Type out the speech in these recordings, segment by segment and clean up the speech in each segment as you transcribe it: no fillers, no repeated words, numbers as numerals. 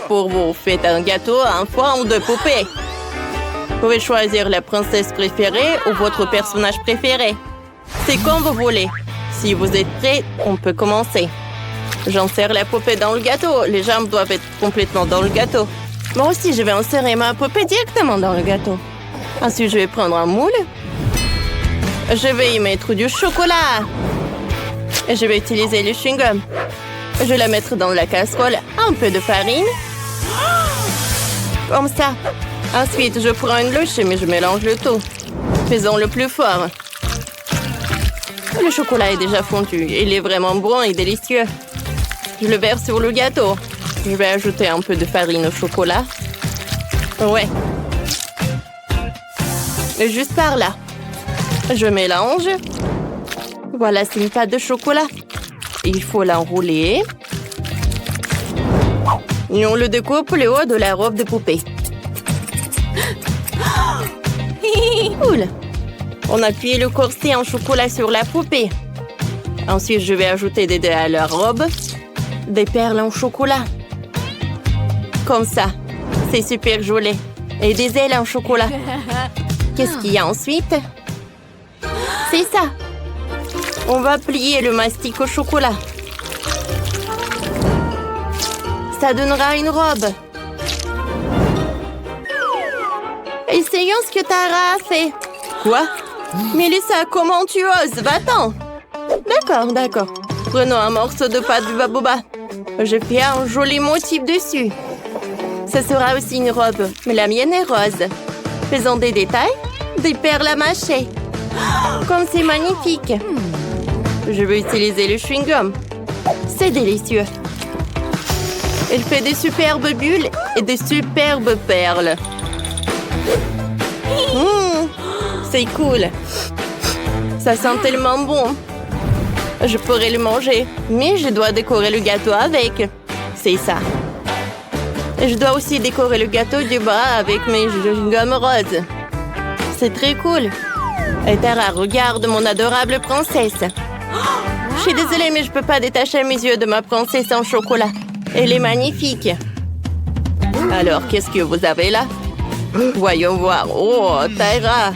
pour vous. Faites un gâteau en forme de poupée. Vous pouvez choisir la princesse préférée ou votre personnage préféré. C'est comme vous voulez. Si vous êtes prêts, on peut commencer. J'insère la poupée dans le gâteau. Les jambes doivent être complètement dans le gâteau. Moi aussi, je vais insérer ma poupée directement dans le gâteau. Ensuite, je vais prendre un moule. Je vais y mettre du chocolat. Et je vais utiliser le chewing-gum. Je vais la mettre dans la casserole. Un peu de farine. Comme ça. Ensuite, je prends une louche, mais je mélange le tout. Faisons-le plus fort. Le chocolat est déjà fondu. Il est vraiment bon et délicieux. Je le verse sur le gâteau. Je vais ajouter un peu de farine au chocolat. Ouais. Et juste par là. Je mélange. Voilà, c'est une pâte de chocolat. Il faut l'enrouler. Et on le découpe le haut de la robe de poupée. Cool. On appuie le corset en chocolat sur la poupée. Ensuite, je vais ajouter des dés à la robe. Des perles en chocolat. Comme ça. C'est super joli. Et des ailes en chocolat. Qu'est-ce qu'il y a ensuite? C'est ça. On va plier le mastic au chocolat. Ça donnera une robe. Essayons ce que Tara a fait. Quoi? Mélissa, comment tu oses? Va-t'en. D'accord. Prenons un morceau de pâte de baobab. Je fais un joli motif dessus. Ce sera aussi une robe, mais la mienne est rose. Faisons des détails. Des perles à mâcher. Comme c'est magnifique. Je vais utiliser le chewing-gum. C'est délicieux. Il fait des superbes bulles et des superbes perles. C'est cool. Ça sent tellement bon. Je pourrais le manger, mais je dois décorer le gâteau avec. C'est ça. Et je dois aussi décorer le gâteau du bas avec mes chewing-gums roses. C'est très cool. Et Tara, regarde mon adorable princesse. Je suis désolée, mais je peux pas détacher mes yeux de ma princesse en chocolat. Elle est magnifique. Alors, qu'est-ce que vous avez là? Voyons voir. Oh, Tara.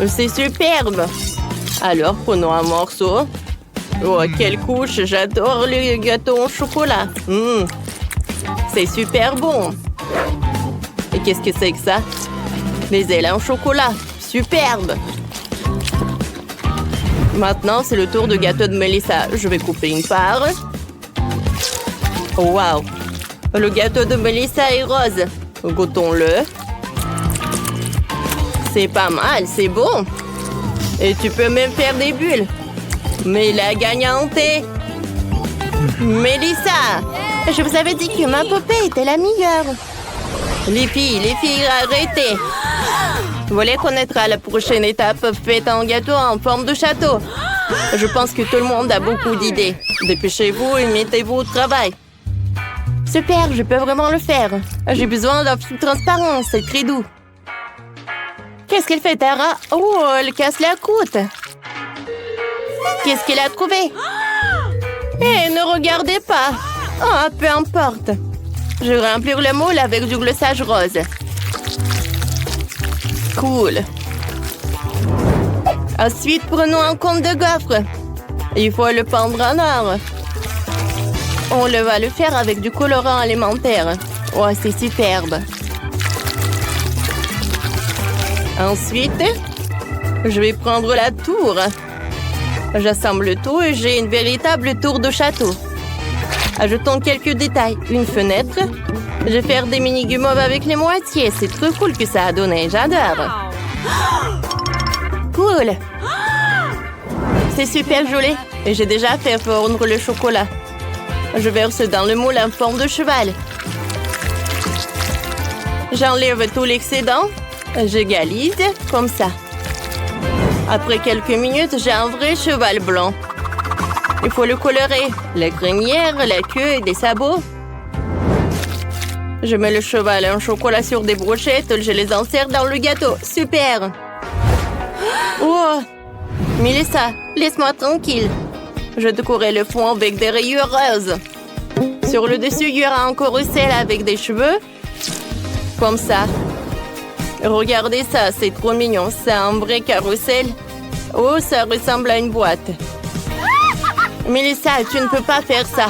C'est superbe. Alors, prenons un morceau. Oh, quelle couche. J'adore le gâteau en chocolat. C'est super bon. Et qu'est-ce que c'est que ça? Les ailes en chocolat. Superbe. Maintenant, c'est le tour du gâteau de Mélissa. Je vais couper une part. Wow! Le gâteau de Mélissa est rose. Goûtons-le. C'est pas mal, c'est bon. Et tu peux même faire des bulles. Mais la gagnante est... Mélissa! Je vous avais dit que ma poupée était la meilleure. Les filles, arrêtez. Vous voulez connaître la prochaine étape? Faites un gâteau en forme de château. Je pense que tout le monde a beaucoup d'idées. Dépêchez-vous et mettez-vous au travail. Super, je peux vraiment le faire. J'ai besoin d'un film transparent, c'est très doux. Qu'est-ce qu'elle fait, Tara? Oh, elle casse la croûte. Qu'est-ce qu'elle a trouvé? Eh, ne regardez pas. Oh, peu importe. Je vais remplir le moule avec du glossage rose. Cool. Ensuite, prenons un cône de gaufre. Il faut le pendre en or. On va le faire avec du colorant alimentaire. Oh, c'est superbe. Ensuite, je vais prendre la tour. J'assemble tout et j'ai une véritable tour de château. Ajoutons quelques détails. Une fenêtre. Je vais faire des mini guimauves avec les moitiés. C'est trop cool que ça a donné. J'adore. Cool. C'est super joli. Et j'ai déjà fait fondre le chocolat. Je verse dans le moule en forme de cheval. J'enlève tout l'excédent. J'égalise comme ça. Après quelques minutes, j'ai un vrai cheval blanc. Il faut le colorer. La crinière, la queue et des sabots. Je mets le cheval en chocolat sur des brochettes. Je les insère dans le gâteau. Super! Oh! Mélissa, laisse-moi tranquille. Je décorais le fond avec des rayures roses. Sur le dessus, il y aura un carrousel avec des cheveux. Comme ça. Regardez ça, c'est trop mignon. C'est un vrai carrousel. Oh, ça ressemble à une boîte. Melissa, tu ne peux pas faire ça.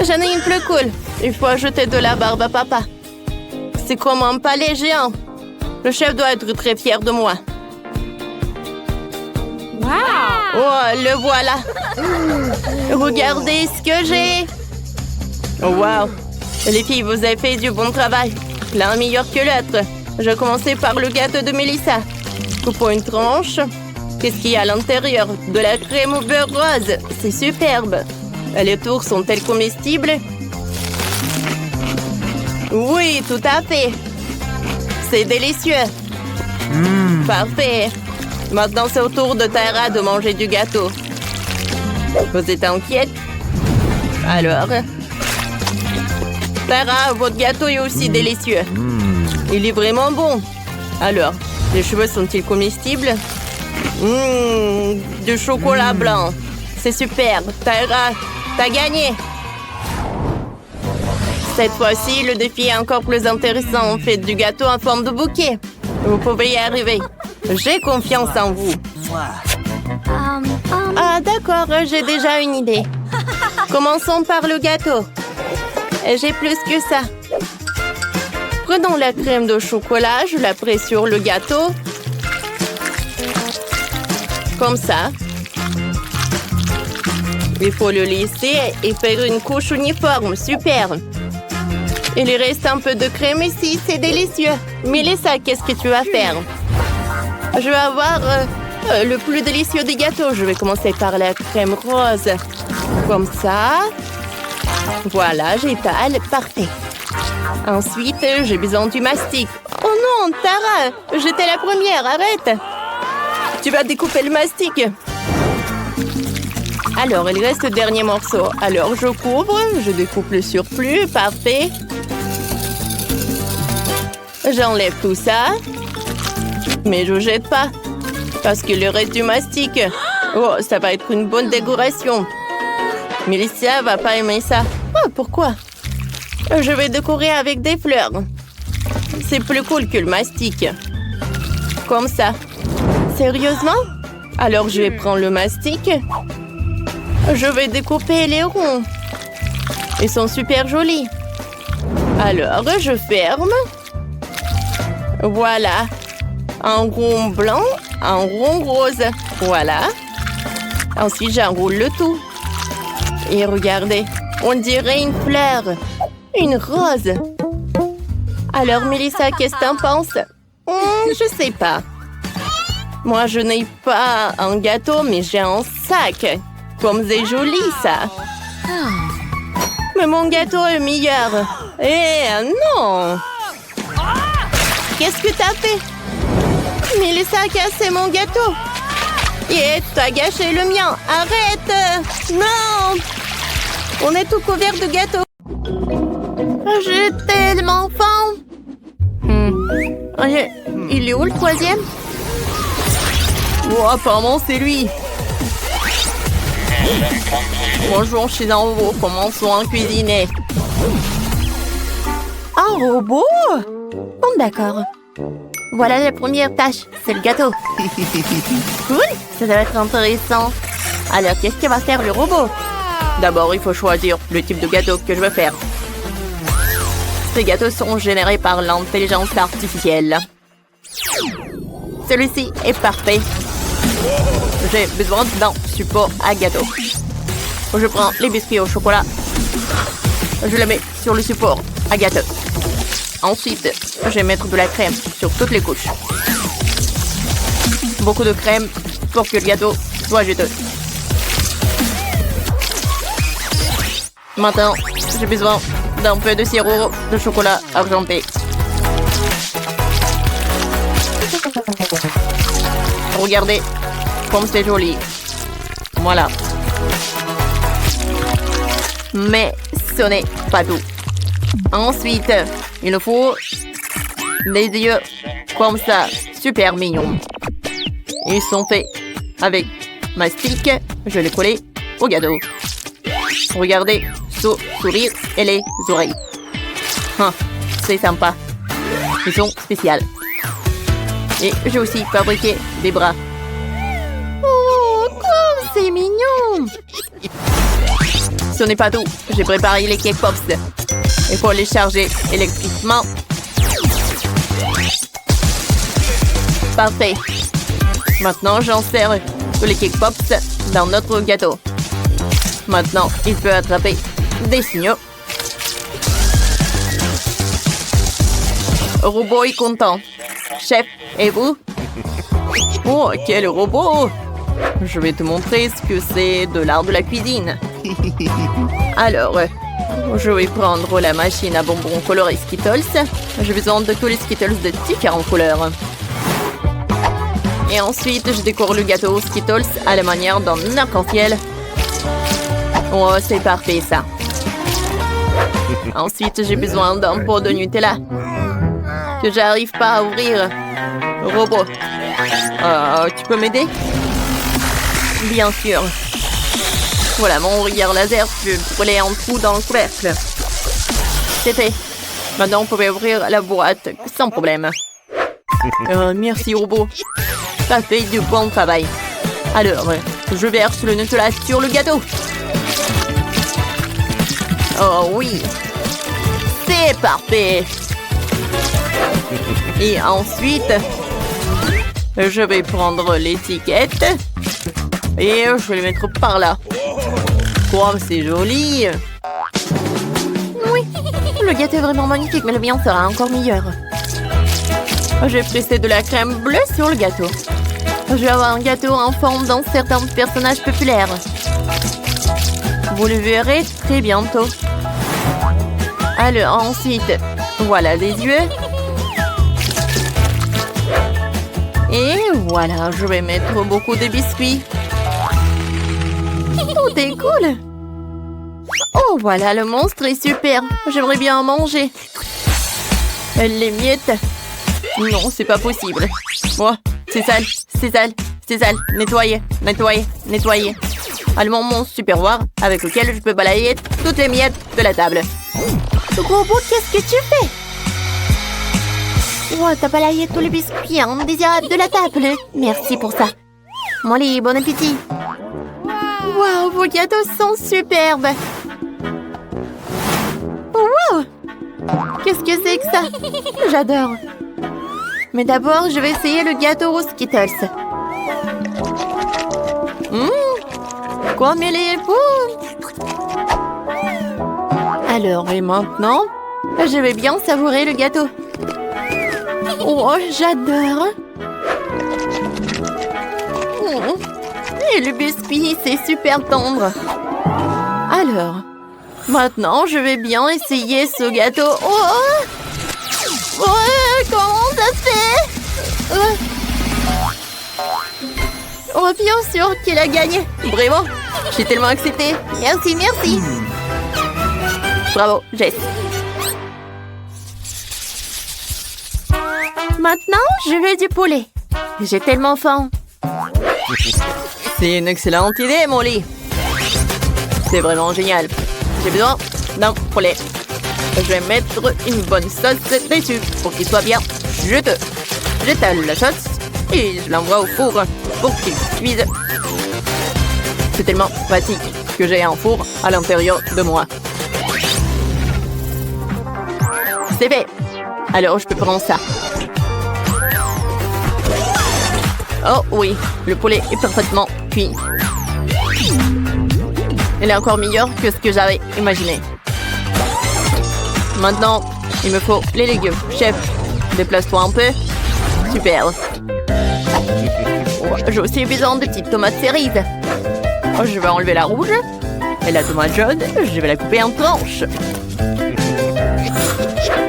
J'en ai une plus cool. Il faut ajouter de la barbe à papa. C'est comme un palais géant. Le chef doit être très fier de moi. Wow! Oh, le voilà. Regardez ce que j'ai. Oh, wow. Les filles, vous avez fait du bon travail. L'un meilleur que l'autre. Je vais commencer par le gâteau de Melissa. Coupons une tranche. Qu'est-ce qu'il y a à l'intérieur? De la crème au beurre rose. C'est superbe. Les tours sont-elles comestibles? Oui, tout à fait. C'est délicieux. Parfait. Maintenant, c'est au tour de Tara de manger du gâteau. Vous êtes inquiète? Alors? Tara, votre gâteau est aussi délicieux. Il est vraiment bon. Alors, les cheveux sont-ils comestibles? Du chocolat blanc. C'est super. Tara, t'as gagné. Cette fois-ci, le défi est encore plus intéressant. Faites du gâteau en forme de bouquet. Vous pouvez y arriver. J'ai confiance en vous. Ah, d'accord, j'ai déjà une idée. Commençons par le gâteau. J'ai plus que ça. Prenons la crème de chocolat, je la presse sur le gâteau. Comme ça. Il faut le lisser et faire une couche uniforme. Super. Il reste un peu de crème ici, c'est délicieux. Melissa, qu'est-ce que tu vas faire? Je vais avoir le plus délicieux des gâteaux. Je vais commencer par la crème rose. Comme ça. Voilà, j'étale. Parfait. Ensuite, j'ai besoin du mastic. Oh non, Tara, j'étais la première, arrête. Tu vas découper le mastic. Alors, il reste le dernier morceau. Alors, je couvre, je découpe le surplus. Parfait. J'enlève tout ça. Mais je ne jette pas. Parce qu'il reste du mastic. Oh, ça va être une bonne décoration. Melissa va pas aimer ça. Oh, pourquoi? Je vais décorer avec des fleurs. C'est plus cool que le mastic. Comme ça. Sérieusement? Alors, je vais prendre le mastic. Je vais découper les ronds. Ils sont super jolis. Alors, je ferme. Voilà. Un rond blanc, un rond rose. Voilà. Ensuite, j'enroule le tout. Et regardez, on dirait une fleur. Une rose. Alors, Melissa, qu'est-ce que t'en penses? Je sais pas. Moi, je n'ai pas un gâteau, mais j'ai un sac. Comme c'est joli, ça. Mais mon gâteau est meilleur. Eh non! Qu'est-ce que t'as fait? Melissa a cassé mon gâteau. Et t'as gâché le mien. Arrête! Non! On est tout couvert de gâteaux. J'ai tellement faim. Il est où le troisième? Oh, apparemment, c'est lui. Bonjour, je suis un robot. Commençons à cuisiner. Un robot? Bon, d'accord. Voilà la première tâche. C'est le gâteau. Cool. Ça doit être intéressant. Alors, qu'est-ce que va faire le robot? D'abord, il faut choisir le type de gâteau que je veux faire. Ces gâteaux sont générés par l'intelligence artificielle. Celui-ci est parfait. J'ai besoin d'un support à gâteau. Je prends les biscuits au chocolat. Je les mets sur le support à gâteau. Ensuite, je vais mettre de la crème sur toutes les couches. Beaucoup de crème pour que le gâteau soit juteux. Maintenant, j'ai besoin d'un peu de sirop de chocolat argenté. Regardez comme c'est joli. Voilà. Mais ce n'est pas tout. Ensuite, il faut des yeux comme ça, super mignons. Ils sont faits avec mastic. Je les coller au gâteau. Regardez, sourire et les oreilles. C'est sympa. Ils sont spéciaux. Et j'ai aussi fabriqué des bras. Oh, comme c'est mignon! Ce n'est pas tout. J'ai préparé les cake pops. Il faut les charger électriquement. Parfait. Maintenant, j'insère tous les cake pops dans notre gâteau. Maintenant, il peut attraper des signaux. Robot est content. Chef, et vous? Oh, quel robot! Je vais te montrer ce que c'est de l'art de la cuisine. Alors, je vais prendre la machine à bonbons colorés Skittles. J'ai besoin de tous les Skittles de différentes couleurs. Et ensuite, je décore le gâteau Skittles à la manière d'un arc-en-ciel. Oh, c'est parfait, ça. Ensuite, j'ai besoin d'un pot de Nutella que j'arrive pas à ouvrir. Robot, tu peux m'aider? Bien sûr. Voilà, mon regard laser peut brûler un trou dans le couvercle. C'est fait. Maintenant, on peut ouvrir la boîte sans problème. Merci, robot. Ça fait du bon travail. Alors, je verse le Nutella sur le gâteau. Oh oui. C'est parfait. Et ensuite, je vais prendre l'étiquette et je vais les mettre par là. Oh, c'est joli. Oui, le gâteau est vraiment magnifique, mais le mien sera encore meilleur. J'ai pressé de la crème bleue sur le gâteau. Je vais avoir un gâteau en forme d'un certain personnage populaire. Vous le verrez très bientôt. Alors ensuite, voilà les yeux. Et voilà, je vais mettre beaucoup de biscuits. Tout est cool. Oh, voilà, le monstre est super. J'aimerais bien en manger. Les miettes. Non, c'est pas possible. Oh, c'est sale, c'est sale, c'est sale. Nettoyer, nettoyer, nettoyer. Allemand mon super pouvoir avec lequel je peux balayer toutes les miettes de la table. Robot, qu'est-ce que tu fais? Oh, t'as balayé tous les biscuits indésirables de la table. Merci pour ça. Molly, bon appétit. Waouh, vos gâteaux sont superbes. Wow! Qu'est-ce que c'est que ça? J'adore. Mais d'abord, je vais essayer le gâteau aux Skittles. Comme il est beau! Alors, et maintenant, je vais bien savourer le gâteau. Oh, j'adore! Et le biscuit, c'est super tendre. Alors, maintenant, je vais bien essayer ce gâteau. Oh, comment ça se fait? Oh, bien sûr qu'il a gagné. Bravo, j'ai tellement accepté. Merci, merci. Bravo, Jess. Maintenant, je veux du poulet. J'ai tellement faim. C'est une excellente idée, Molly. C'est vraiment génial. J'ai besoin d'un poulet. Je vais mettre une bonne sauce dessus pour qu'il soit bien juteux. J'étale la sauce et je l'envoie au four pour qu'il cuise. C'est tellement pratique que j'ai un four à l'intérieur de moi. C'est fait. Alors, je peux prendre ça. Oh oui, le poulet est parfaitement cuit. Il est encore meilleur que ce que j'avais imaginé. Maintenant, il me faut les légumes. Chef, déplace-toi un peu. Super. Oh, j'ai aussi besoin de petites tomates cerises. Oh, je vais enlever la rouge. Et la tomate jaune, je vais la couper en tranches.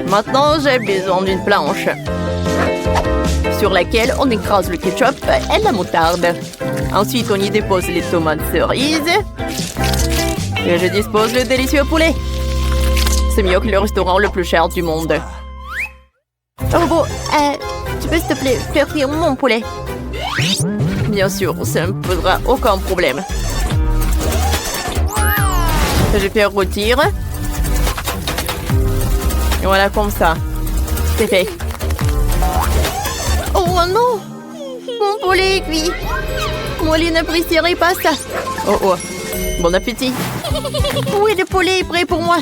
Maintenant, j'ai besoin d'une planche sur laquelle on écrase le ketchup et la moutarde. Ensuite, on y dépose les tomates cerises. Et je dispose le délicieux poulet. C'est mieux que le restaurant le plus cher du monde. Robot, tu peux s'il te plaît faire cuire mon poulet? Bien sûr, ça ne posera aucun problème. Je fais rôtir. Et voilà comme ça. C'est fait. Oh non! Mon poulet est cuit. Molly n'apprécierait pas ça. Oh oh. Bon appétit. Oui, le poulet est prêt pour moi.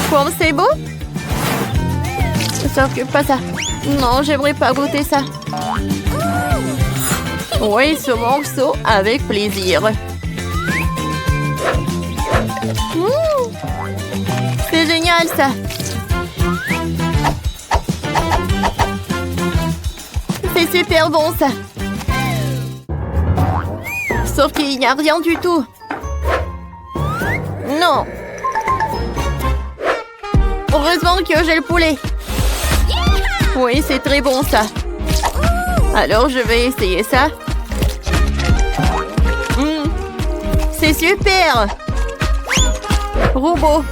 Comme c'est beau? Sauf que pas ça. Non, j'aimerais pas goûter ça. Oui, ce morceau avec plaisir. C'est génial ça. C'est super bon ça. Sauf qu'il n'y a rien du tout. Non. Heureusement que j'ai le poulet. Oui, c'est très bon ça. Alors je vais essayer ça. C'est super. Robot,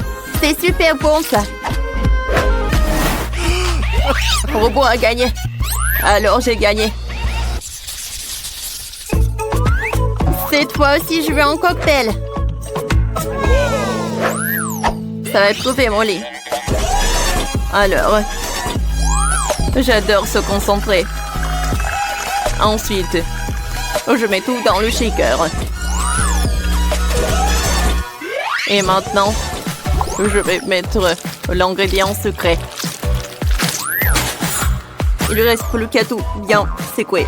c'est super bon ça. Robot a gagné. Alors j'ai gagné. Cette fois aussi, je veux un cocktail. Ça va être trouvé, Molly. Alors, j'adore se concentrer. Ensuite, je mets tout dans le shaker. Et maintenant, je vais mettre l'ingrédient secret. Il ne reste plus qu'à tout bien secouer.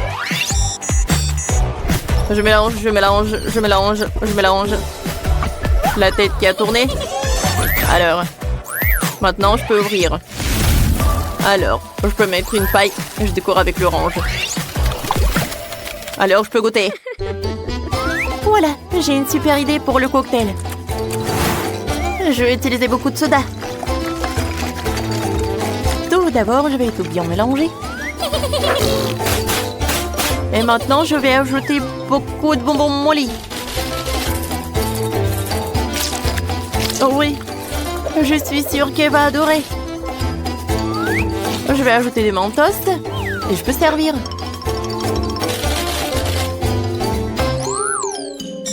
Je mélange, je mélange, je mélange, je mélange. La tête qui a tourné. Alors, maintenant je peux ouvrir. Alors, je peux mettre une paille. Je décore avec l'orange. Alors, je peux goûter. Voilà, j'ai une super idée pour le cocktail. Je vais utiliser beaucoup de soda. Tout d'abord, je vais tout bien mélanger. Et maintenant, je vais ajouter beaucoup de bonbons Molly. Oh oui, je suis sûre qu'elle va adorer. Je vais ajouter des mentos et je peux servir.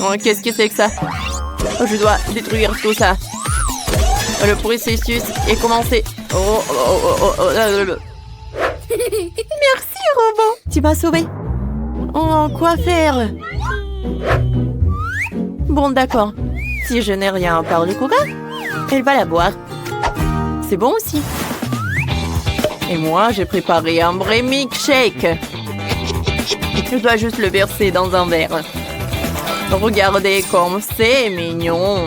Oh, qu'est-ce que c'est que ça? Je dois détruire tout ça. Le processus est commencé. Merci, robot. Tu m'as sauvé. Oh, quoi faire? Bon, d'accord. Si je n'ai rien par le coca, elle va la boire. C'est bon aussi. Et moi, j'ai préparé un vrai milkshake. Je dois juste le verser dans un verre. Regardez comme c'est mignon.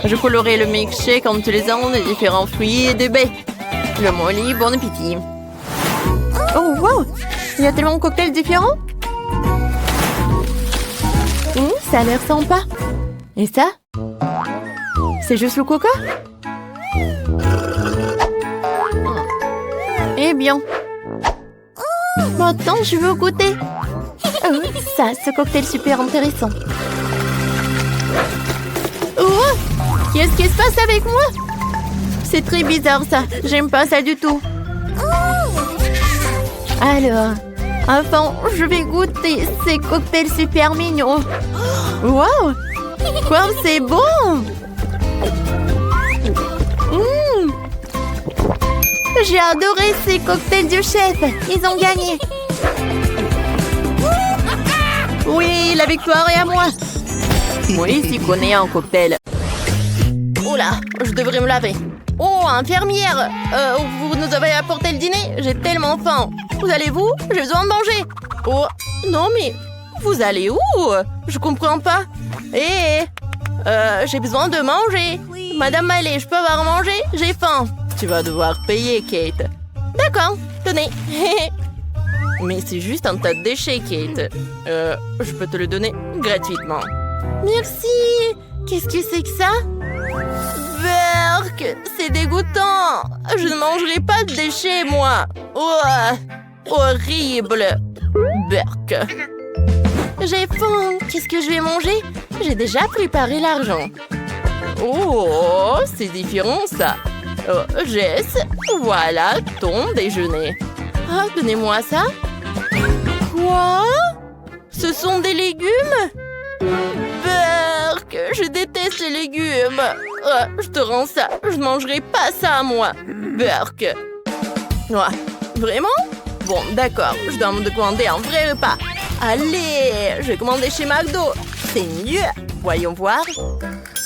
Je colorerai le milkshake en utilisant des différents fruits et des baies. Le Molly, bon appétit. Oh, wow! Il y a tellement de cocktails différents. Ça a l'air sympa. Et ça? C'est juste le coca? Eh bien. Maintenant, je veux goûter. Oh, ça, ce cocktail super intéressant. Oh! Qu'est-ce qui se passe avec moi? C'est très bizarre ça. J'aime pas ça du tout. Alors, enfin, je vais goûter ces cocktails super mignons. Wow! Quoi, c'est bon! J'ai adoré ces cocktails du chef. Ils ont gagné. Oui, la victoire est à moi. Moi, ici, connais un cocktail. Oula, je devrais me laver. Oh, infirmière, vous nous avez apporté le dîner? J'ai tellement faim. Où allez-vous? J'ai besoin de manger. Oh, non mais, vous allez où? Je comprends pas. J'ai besoin de manger. Madame Miley, je peux avoir à manger? J'ai faim. Tu vas devoir payer, Kate. D'accord, tenez. Mais c'est juste un tas de déchets, Kate. Je peux te le donner gratuitement. Merci. Qu'est-ce que c'est que ça? Berk, c'est dégoûtant. Je ne mangerai pas de déchets, moi. Oh, horrible. Berk. J'ai faim. Qu'est-ce que je vais manger? J'ai déjà préparé l'argent. Oh, c'est différent, ça. Jess, voilà ton déjeuner. Ah, donnez-moi ça. Quoi? Ce sont des légumes? Berk. Burk, je déteste les légumes. Je te rends ça. Je ne mangerai pas ça, moi. Burk. Ouais. Vraiment? Bon, d'accord. Je dois me commander un vrai repas. Allez, je vais commander chez McDo. C'est mieux. Voyons voir.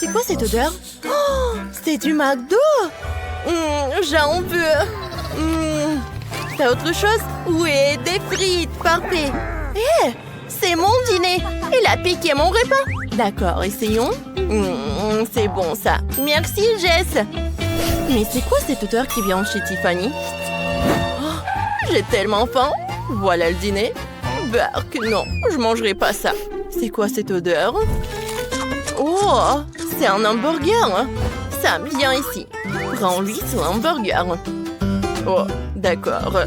C'est quoi cette odeur? Oh, c'est du McDo. J'en veux. T'as autre chose? Oui, des frites. Parfait. C'est mon dîner. Il a piqué mon repas. D'accord, essayons. C'est bon, ça. Merci, Jess. Mais c'est quoi cette odeur qui vient chez Tiffany? Oh, j'ai tellement faim. Voilà le dîner. Burk, non, je mangerai pas ça. C'est quoi cette odeur? Oh, c'est un hamburger. Ça vient ici. Prends-lui son hamburger. Oh, d'accord.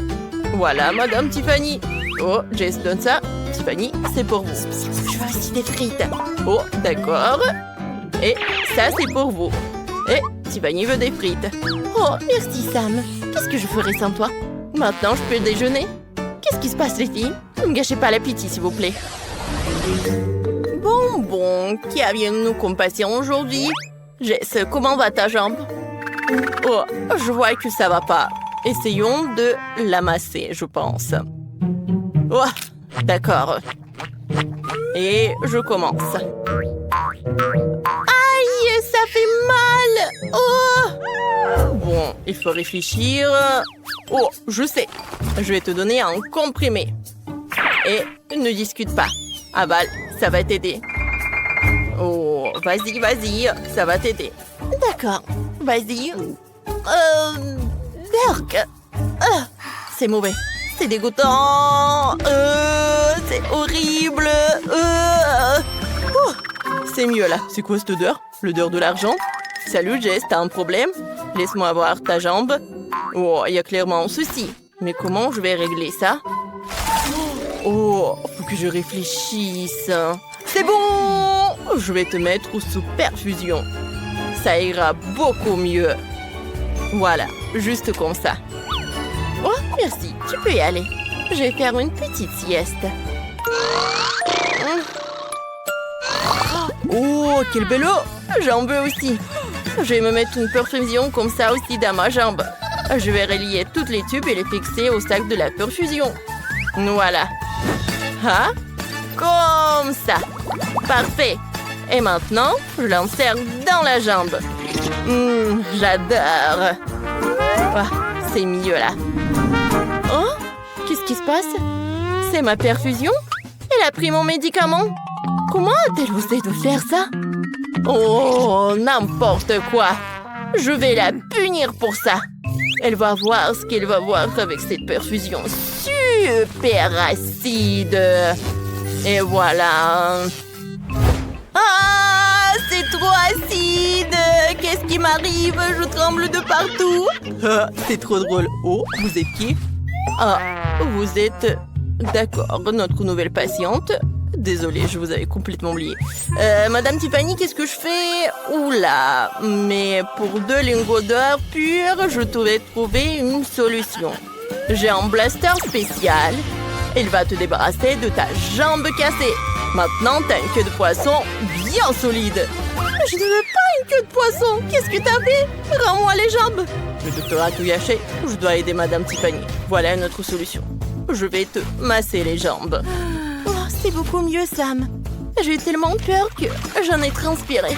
Voilà, Madame Tiffany. Oh, Jess donne ça. Tiffany, c'est pour vous. Je veux aussi des frites. Oh, d'accord. Et ça, c'est pour vous. Et Tiffany veut des frites. Oh, merci, Sam. Qu'est-ce que je ferais sans toi? Maintenant, je peux déjeuner. Qu'est-ce qui se passe, les filles? Ne me gâchez pas l'appétit, s'il vous plaît. Bon, qui avions-nous comme patient aujourd'hui? Jess, comment va ta jambe? Oh, je vois que ça va pas. Essayons de l'amasser, je pense. Oh, d'accord. Et je commence. Aïe, ça fait mal. Oh. Bon, il faut réfléchir. Oh, je sais. Je vais te donner un comprimé. Et ne discute pas. Avale, ça va t'aider. Oh, vas-y, ça va t'aider. D'accord, vas-y. Burk. C'est mauvais. C'est dégoûtant. C'est horrible. C'est mieux là. C'est quoi cette odeur? L'odeur de l'argent? Salut Jess, t'as un problème? Laisse-moi voir ta jambe. Oh, il y a clairement un souci. Mais comment je vais régler ça? Oh, faut que je réfléchisse. C'est bon! Je vais te mettre sous perfusion. Ça ira beaucoup mieux. Voilà, juste comme ça. Oh, merci, tu peux y aller. Je vais faire une petite sieste. Oh, quel bel eau! J'en veux aussi. Je vais me mettre une perfusion comme ça aussi dans ma jambe. Je vais relier toutes les tubes et les fixer au sac de la perfusion. Voilà. Ah, comme ça. Parfait. Et maintenant, je l'insère dans la jambe. J'adore. Oh, c'est mieux là. Oh, qu'est-ce qui se passe? C'est ma perfusion? Elle a pris mon médicament. Comment a-t-elle osé de faire ça? Oh, n'importe quoi. Je vais la punir pour ça. Elle va voir ce qu'elle va voir avec cette perfusion super acide. Et voilà. Ah, c'est trop acide. Qu'est-ce qui m'arrive? Je tremble de partout. C'est trop drôle. Oh, vous êtes qui? Ah, vous êtes... D'accord, notre nouvelle patiente. Désolée, je vous avais complètement oublié. Madame Tiffany, qu'est-ce que je fais? Oula, mais pour 2 lingots d'or purs, je devais trouver une solution. J'ai un blaster spécial. Il va te débarrasser de ta jambe cassée. Maintenant, t'as une queue de poisson bien solide. Je ne veux pas une queue de poisson. Qu'est-ce que t'as fait? Rends-moi les jambes. Le docteur a tout gâché. Je dois aider Madame Tiffany. Voilà notre solution. Je vais te masser les jambes. Oh, c'est beaucoup mieux, Sam. J'ai eu tellement peur que j'en ai transpiré.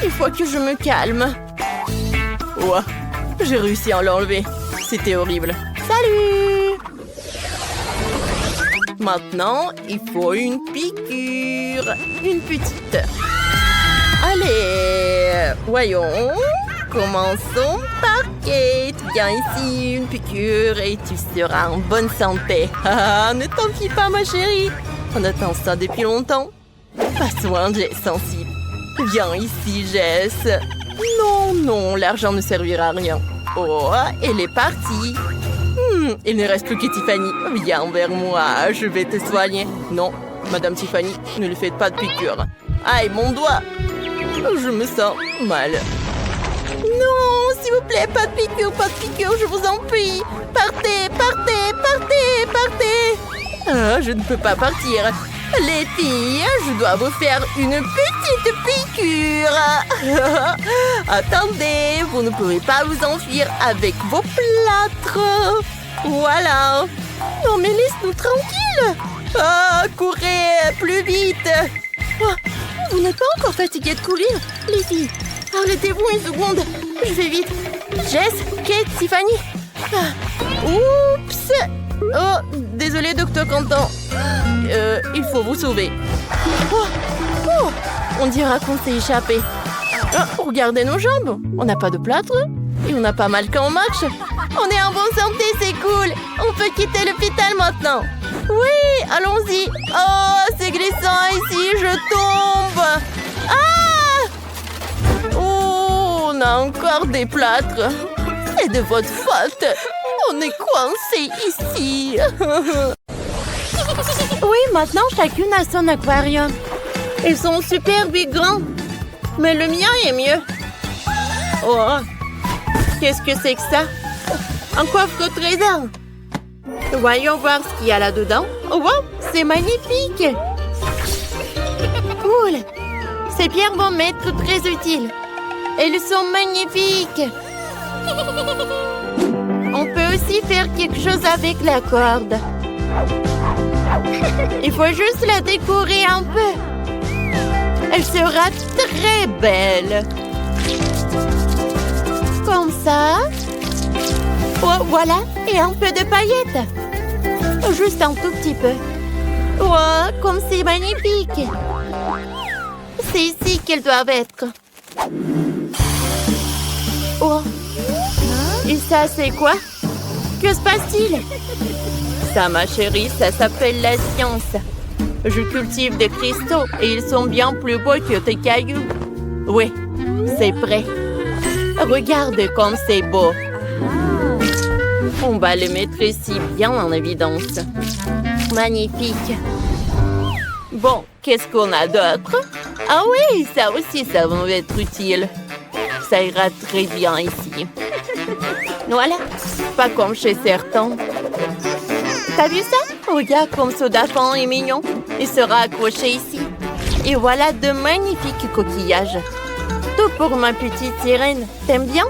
Il faut que je me calme. Oh, j'ai réussi à l'enlever. C'était horrible. Salut! Maintenant, il faut une piqûre. Une petite. Allez, voyons. Commençons par Kate. Viens ici, une piqûre et tu seras en bonne santé. Ne t'en fie pas, ma chérie. On attend ça depuis longtemps. Pas soin, Jess sensible. Viens ici, Jess. Non, l'argent ne servira à rien. Oh, elle est partie. Il ne reste plus que Tiffany. Viens vers moi, je vais te soigner. Non, Madame Tiffany, ne lui faites pas de piqûre. Aïe, mon doigt. Je me sens mal. Non, s'il vous plaît, pas de piqûre, je vous en prie. Partez. Ah, je ne peux pas partir. Les filles, je dois vous faire une petite piqûre. Attendez, vous ne pouvez pas vous enfuir avec vos plâtres. Voilà. Non mais laisse-nous tranquilles. Courez plus vite. Vous n'êtes pas encore fatigué de courir, les filles. Arrêtez-vous une seconde. Je vais vite. Jess, Kate, Tiffany. Oups. Oh, désolé, docteur Quentin. Il faut vous sauver. On dira qu'on s'est échappé. Regardez nos jambes. On n'a pas de plâtre. Et on n'a pas mal quand on marche. On est en bonne santé, c'est cool. On peut quitter l'hôpital maintenant. Oui, allons-y. Oh, c'est glissant ici, je tombe. Oh, on a encore des plâtres. C'est de votre faute. On est coincés ici. Oui, maintenant chacune a son aquarium. Ils sont super big grands. Mais le mien est mieux. Oh, qu'est-ce que c'est que ça? Un coffre au trésor. Voyons voir ce qu'il y a là-dedans. Oh, wow, c'est magnifique. Cool. Ces pierres vont m'être très utiles. Elles sont magnifiques. On peut aussi faire quelque chose avec la corde. Il faut juste la décorer un peu. Elle sera très belle. Comme ça. Oh, voilà. Et un peu de paillettes. Juste un tout petit peu. Oh, comme c'est magnifique. C'est ici qu'elles doivent être. Oh. Et ça, c'est quoi? Que se passe-t-il? Ça, ma chérie, ça s'appelle la science. Je cultive des cristaux et ils sont bien plus beaux que tes cailloux. Oui, c'est prêt. Regarde comme c'est beau. On va les mettre ici bien en évidence. Magnifique. Bon, qu'est-ce qu'on a d'autre? Ah oui, ça aussi, ça va être utile. Ça ira très bien ici. Voilà, pas comme chez certains. T'as vu ça? Regarde comme ce dauphin est mignon. Il sera accroché ici. Et voilà de magnifiques coquillages. Tout pour ma petite sirène. T'aimes bien?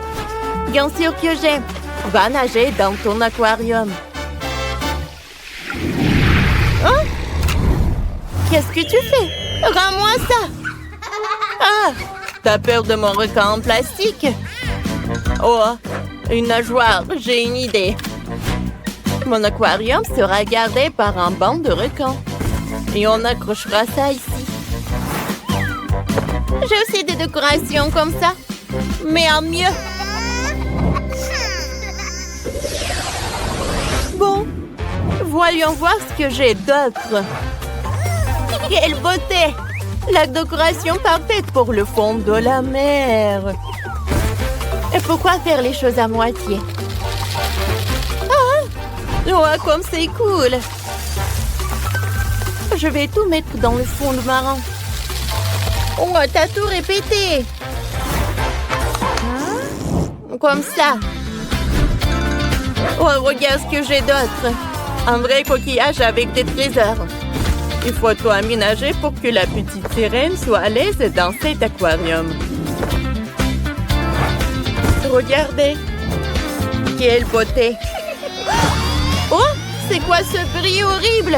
Bien sûr que j'aime. Va nager dans ton aquarium. Hein? Qu'est-ce que tu fais? Rends-moi ça! Ah! T'as peur de mon requin en plastique? Oh, une nageoire, j'ai une idée. Mon aquarium sera gardé par un banc de requins. Et on accrochera ça ici. J'ai aussi des décorations comme ça, mais en mieux. Bon, voyons voir ce que j'ai d'autre. Quelle beauté! La décoration parfaite pour le fond de la mer. Et pourquoi faire les choses à moitié? Ah! Oh, comme c'est cool! Je vais tout mettre dans le fond de marin. Oh, t'as tout répété! Comme ça. Oh, regarde ce que j'ai d'autre. Un vrai coquillage avec des trésors. Il faut tout aménager pour que la petite sirène soit à l'aise dans cet aquarium. Regardez. Quelle beauté. Oh, c'est quoi ce bruit horrible?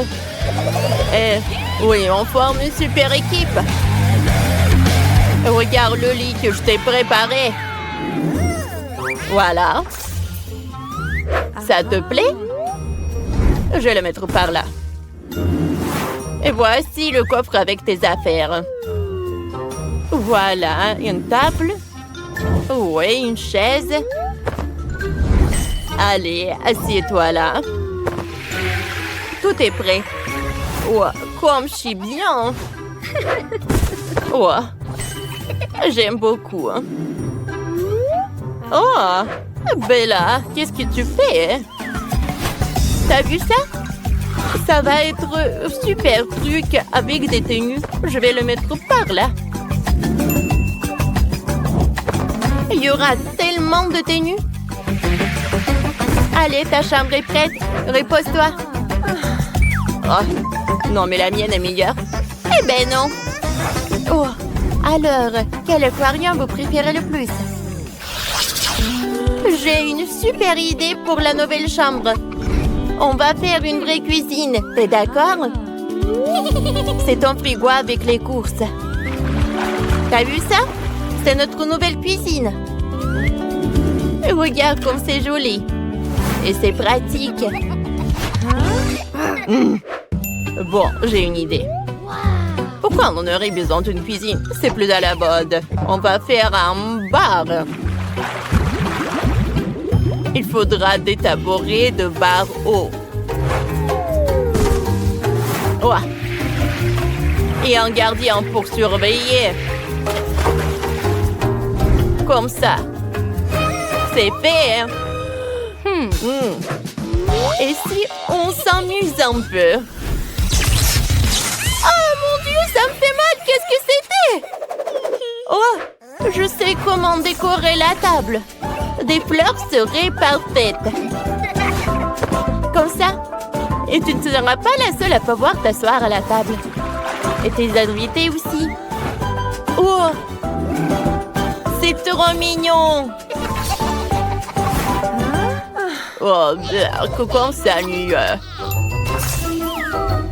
Oui, on forme une super équipe. Regarde le lit que je t'ai préparé. Voilà. Ça te plaît? Je vais le mettre par là. Et voici le coffre avec tes affaires. Voilà, une table. Oui, une chaise. Allez, assieds-toi là. Tout est prêt. Oh, comme je suis bien. Oh, j'aime beaucoup. Oh, Bella, qu'est-ce que tu fais? T'as vu ça? Ça va être super truc avec des tenues. Je vais le mettre par là. Il y aura tellement de tenues. Allez, ta chambre est prête. Repose-toi. Oh, non, mais la mienne est meilleure. Eh ben non. Oh, alors, quel aquarium vous préférez le plus? J'ai une super idée pour la nouvelle chambre. On va faire une vraie cuisine, t'es d'accord? C'est ton frigo avec les courses. T'as vu ça? C'est notre nouvelle cuisine. Regarde comme c'est joli. Et c'est pratique. Bon, j'ai une idée. Pourquoi on aurait besoin d'une cuisine? C'est plus à la mode. On va faire un bar. Il faudra des tabourets de bar haut. Ouais. Et un gardien pour surveiller. Comme ça. C'est fait, hein? Et si on s'amuse un peu? Oh mon Dieu, ça me fait mal! Qu'est-ce que c'était? Oh, je sais comment décorer la table. Des fleurs seraient parfaites. Comme ça. Et tu ne seras pas la seule à pouvoir t'asseoir à la table. Et tes invités aussi. Oh! C'est trop mignon! Oh, comment ça nuit?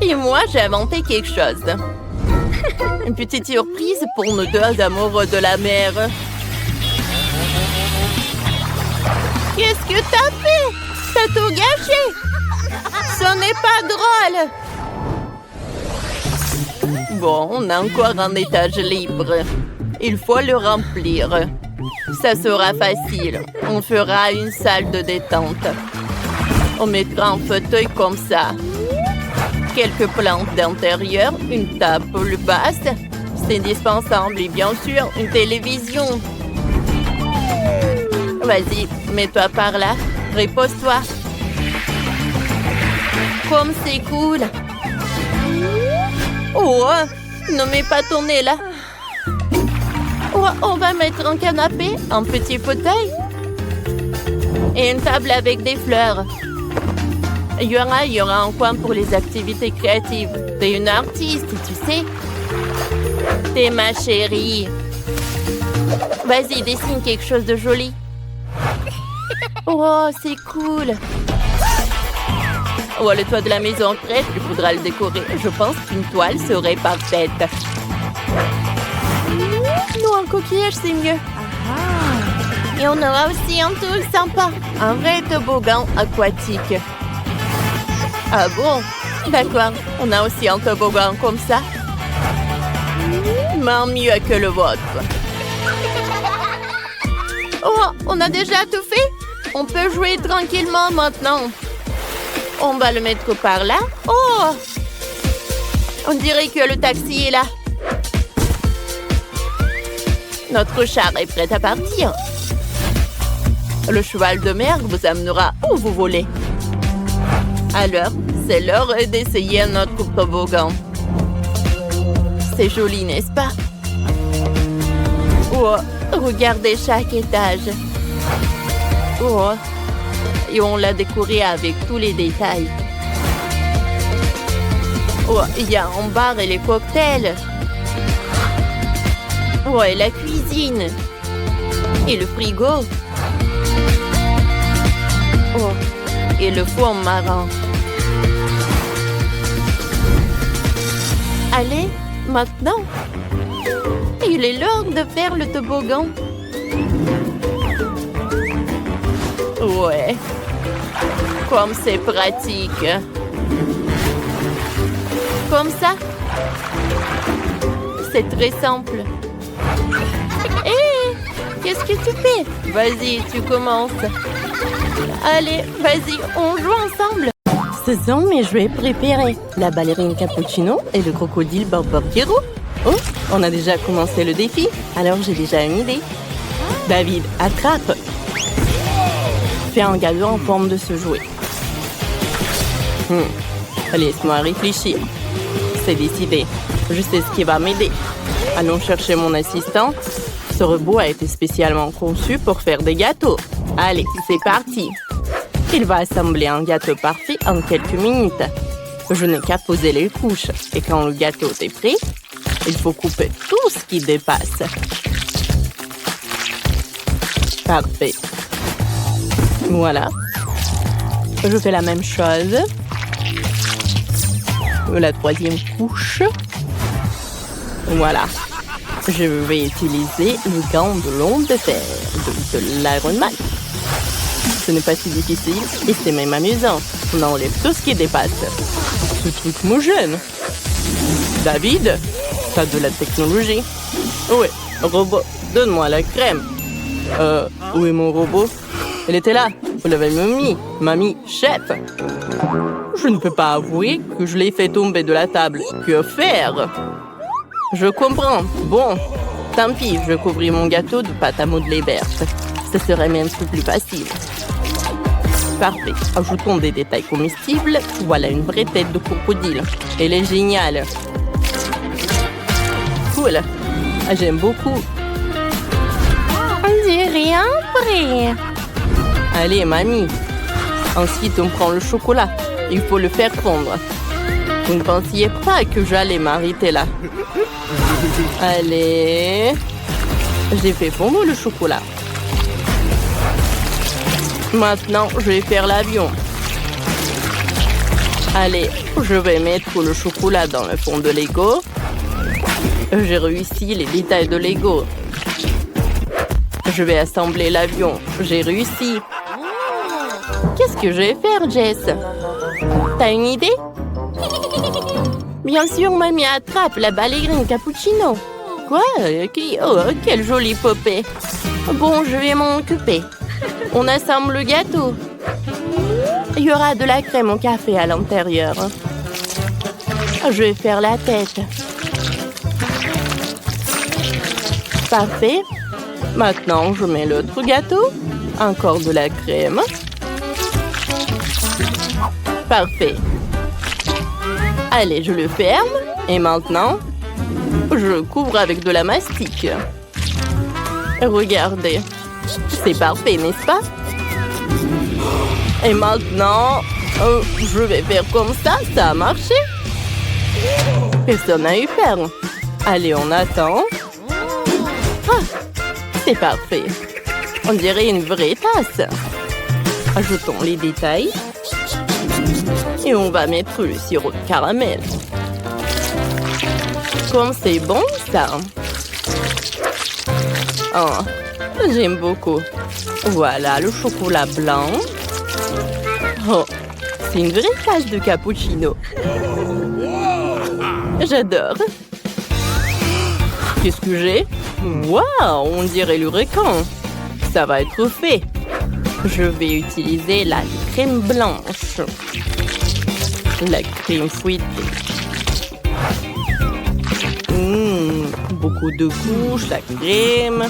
Et moi, j'ai inventé quelque chose. Une petite surprise pour nos deux amoureux de la mer. Qu'est-ce que t'as fait? T'as tout gâché! Ce n'est pas drôle! Bon, on a encore un étage libre. Il faut le remplir. Ça sera facile. On fera une salle de détente. On mettra un fauteuil comme ça. Quelques plantes d'intérieur, une table basse. C'est indispensable et bien sûr, une télévision. Vas-y, mets-toi par là. Repose-toi. Comme c'est cool. Oh, ne mets pas ton nez là. Oh, on va mettre un canapé, un petit fauteuil. Et une table avec des fleurs. Il y aura un coin pour les activités créatives. T'es une artiste, tu sais. T'es ma chérie. Vas-y, dessine quelque chose de joli. Oh, c'est cool. Oh, le toit de la maison est prêt, il faudra le décorer. Je pense qu'une toile serait parfaite. Non, un coquillage, c'est mieux. Et on aura aussi un truc sympa. Un vrai toboggan aquatique. Ah bon? D'accord, on a aussi un toboggan comme ça. Mais mieux que le vôtre. Oh, on a déjà tout fait? On peut jouer tranquillement maintenant. On va le mettre par là. Oh! On dirait que le taxi est là. Notre char est prêt à partir. Le cheval de mer vous amènera où vous voulez. Alors, c'est l'heure d'essayer notre toboggan. C'est joli, n'est-ce pas? Oh, regardez chaque étage. Oh, et on l'a décoré avec tous les détails. Oh, il y a un bar et les cocktails. Oh, et la cuisine. Et le frigo. Oh, et le four marin. Allez, maintenant. Il est l'heure de faire le toboggan. Ouais. Comme c'est pratique. Comme ça. C'est très simple. Hé! Qu'est-ce que tu fais? Vas-y, tu commences. Allez, vas-y, on joue ensemble. Ce sont mes jouets préférés. La ballerine cappuccino et le crocodile Barbarero. Oh, on a déjà commencé le défi. Alors j'ai déjà une idée. David, attrape. Fais un gâteau en forme de ce jouet. Laisse-moi réfléchir. C'est décidé. Je sais ce qui va m'aider. Allons chercher mon assistant. Ce robot a été spécialement conçu pour faire des gâteaux. Allez, c'est parti. Il va assembler un gâteau parfait en quelques minutes. Je n'ai qu'à poser les couches. Et quand le gâteau est prêt, il faut couper tout ce qui dépasse. Parfait. Voilà. Je fais la même chose. La troisième couche. Voilà. Je vais utiliser le gant de l'onde de fer de l'Iron Man. Ce n'est pas si difficile et c'est même amusant. On enlève tout ce qui dépasse. Ce truc me gêne. David, t'as de la technologie. Ouais, robot, donne-moi la crème. Où est mon robot? Elle était là. Vous l'avez mis. Mamie, chef. Je ne peux pas avouer que je l'ai fait tomber de la table. Que faire? Je comprends. Bon, tant pis, je vais couvrir mon gâteau de pâte à modeler verte. Ce serait même plus facile. Parfait. Ajoutons des détails comestibles. Voilà une vraie tête de crocodile. Elle est géniale. Cool. J'aime beaucoup. On dirait un vrai. Allez, mamie. Ensuite, on prend le chocolat. Il faut le faire fondre. Vous ne pensiez pas que j'allais m'arrêter là. Allez. J'ai fait fondre le chocolat. Maintenant, je vais faire l'avion. Allez, je vais mettre le chocolat dans le fond de Lego. J'ai réussi les détails de Lego. Je vais assembler l'avion. J'ai réussi. Qu'est-ce que je vais faire, Jess? T'as une idée? Bien sûr, mamie attrape la ballerine cappuccino. Quoi? Oh, quelle jolie poupée. Bon, je vais m'en occuper. On assemble le gâteau. Il y aura de la crème au café à l'intérieur. Je vais faire la tête. Parfait. Maintenant, je mets l'autre gâteau. Encore de la crème. Parfait. Allez, je le ferme. Et maintenant, je couvre avec de la mastic. Regardez. C'est parfait, n'est-ce pas? Et maintenant, je vais faire comme ça. Ça a marché. Personne n'a eu peur. Allez, on attend. Ah, c'est parfait. On dirait une vraie tasse. Ajoutons les détails. Et on va mettre le sirop de caramel. Comme c'est bon, ça. Oh, j'aime beaucoup. Voilà le chocolat blanc. Oh, c'est une vraie tasse de cappuccino. J'adore. Qu'est-ce que j'ai? Waouh, on dirait le requin. Ça va être fait. Je vais utiliser la crème blanche. La crème fouettée. Beaucoup de couches, la crème.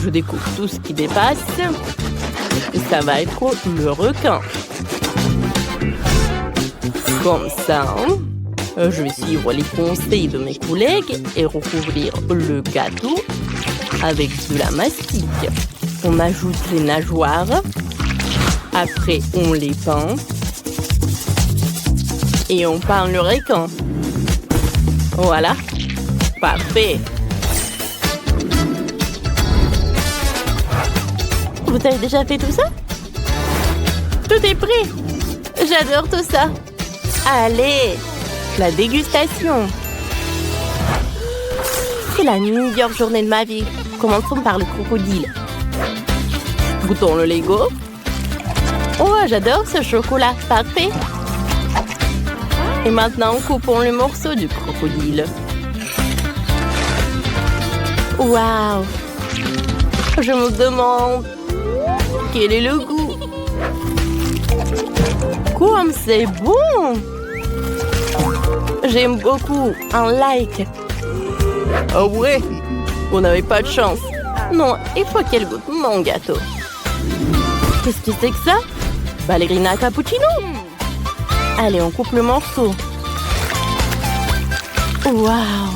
Je découpe tout ce qui dépasse. Et ça va être le requin. Comme ça. Je vais suivre les conseils de mes collègues et recouvrir le gâteau avec de la mastic. On ajoute les nageoires. Après, on les peint. Et on peint le requin. Voilà. Parfait. Vous avez déjà fait tout ça? Tout est prêt. J'adore tout ça. Allez, la dégustation. C'est la meilleure journée de ma vie. Commençons par le crocodile. Goûtons le Lego. Oh, j'adore ce chocolat. Parfait. Et maintenant, coupons le morceau du crocodile. Waouh! Je me demande quel est le goût. Comme c'est bon! J'aime beaucoup. Un like. Oh ouais? Vous n'avez pas de chance. Non, il faut qu'elle goûte mon gâteau. Qu'est-ce que c'est que ça? Ballerina cappuccino? Allez, on coupe le morceau. Waouh!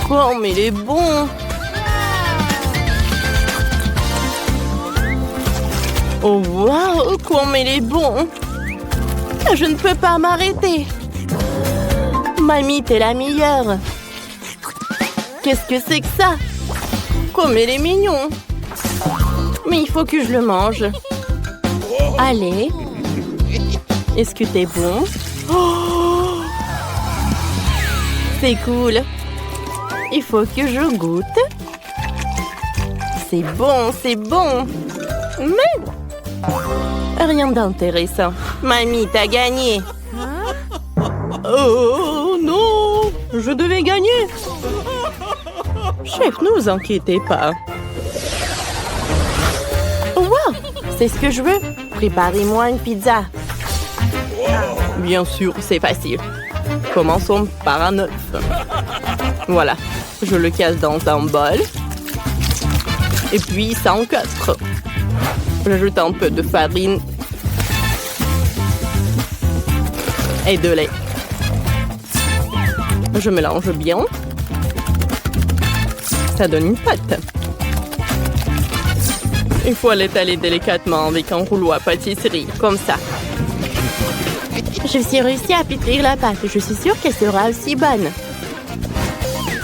Comme il est bon! Oh waouh! Comme il est bon! Je ne peux pas m'arrêter. Mamie, t'es la meilleure. Qu'est-ce que c'est que ça? Comme il est mignon. Mais il faut que je le mange. Allez. Est-ce que t'es bon? Oh, c'est cool. Il faut que je goûte. C'est bon, c'est bon. Mais rien d'intéressant. Mamie, t'as gagné. Oh non, je devais gagner. Chef, ne vous inquiétez pas. Wow, c'est ce que je veux. Préparez-moi une pizza. Bien sûr, c'est facile. Commençons par un œuf. Voilà, je le casse dans un bol. Et puis, ça encastre. J'ajoute un peu de farine et de lait. Je mélange bien. Ça donne une pâte. Il faut l'étaler délicatement avec un rouleau à pâtisserie, comme ça. Je suis réussi à pétrir la pâte. Je suis sûre qu'elle sera aussi bonne.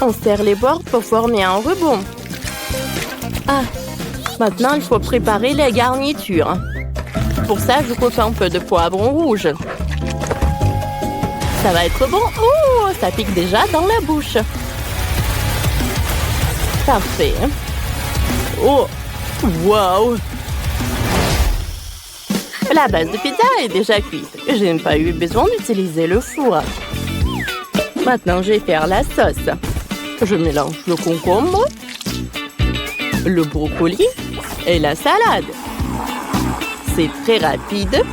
On serre les bords pour former un rebond. Ah, maintenant il faut préparer les garnitures. Pour ça, je coupe un peu de poivron rouge. Ça va être bon. Oh, ça pique déjà dans la bouche. Parfait. Oh, wow. La base de pizza est déjà cuite. Je n'ai pas eu besoin d'utiliser le four. Maintenant, je vais faire la sauce. Je mélange le concombre, le brocoli et la salade. C'est très rapide.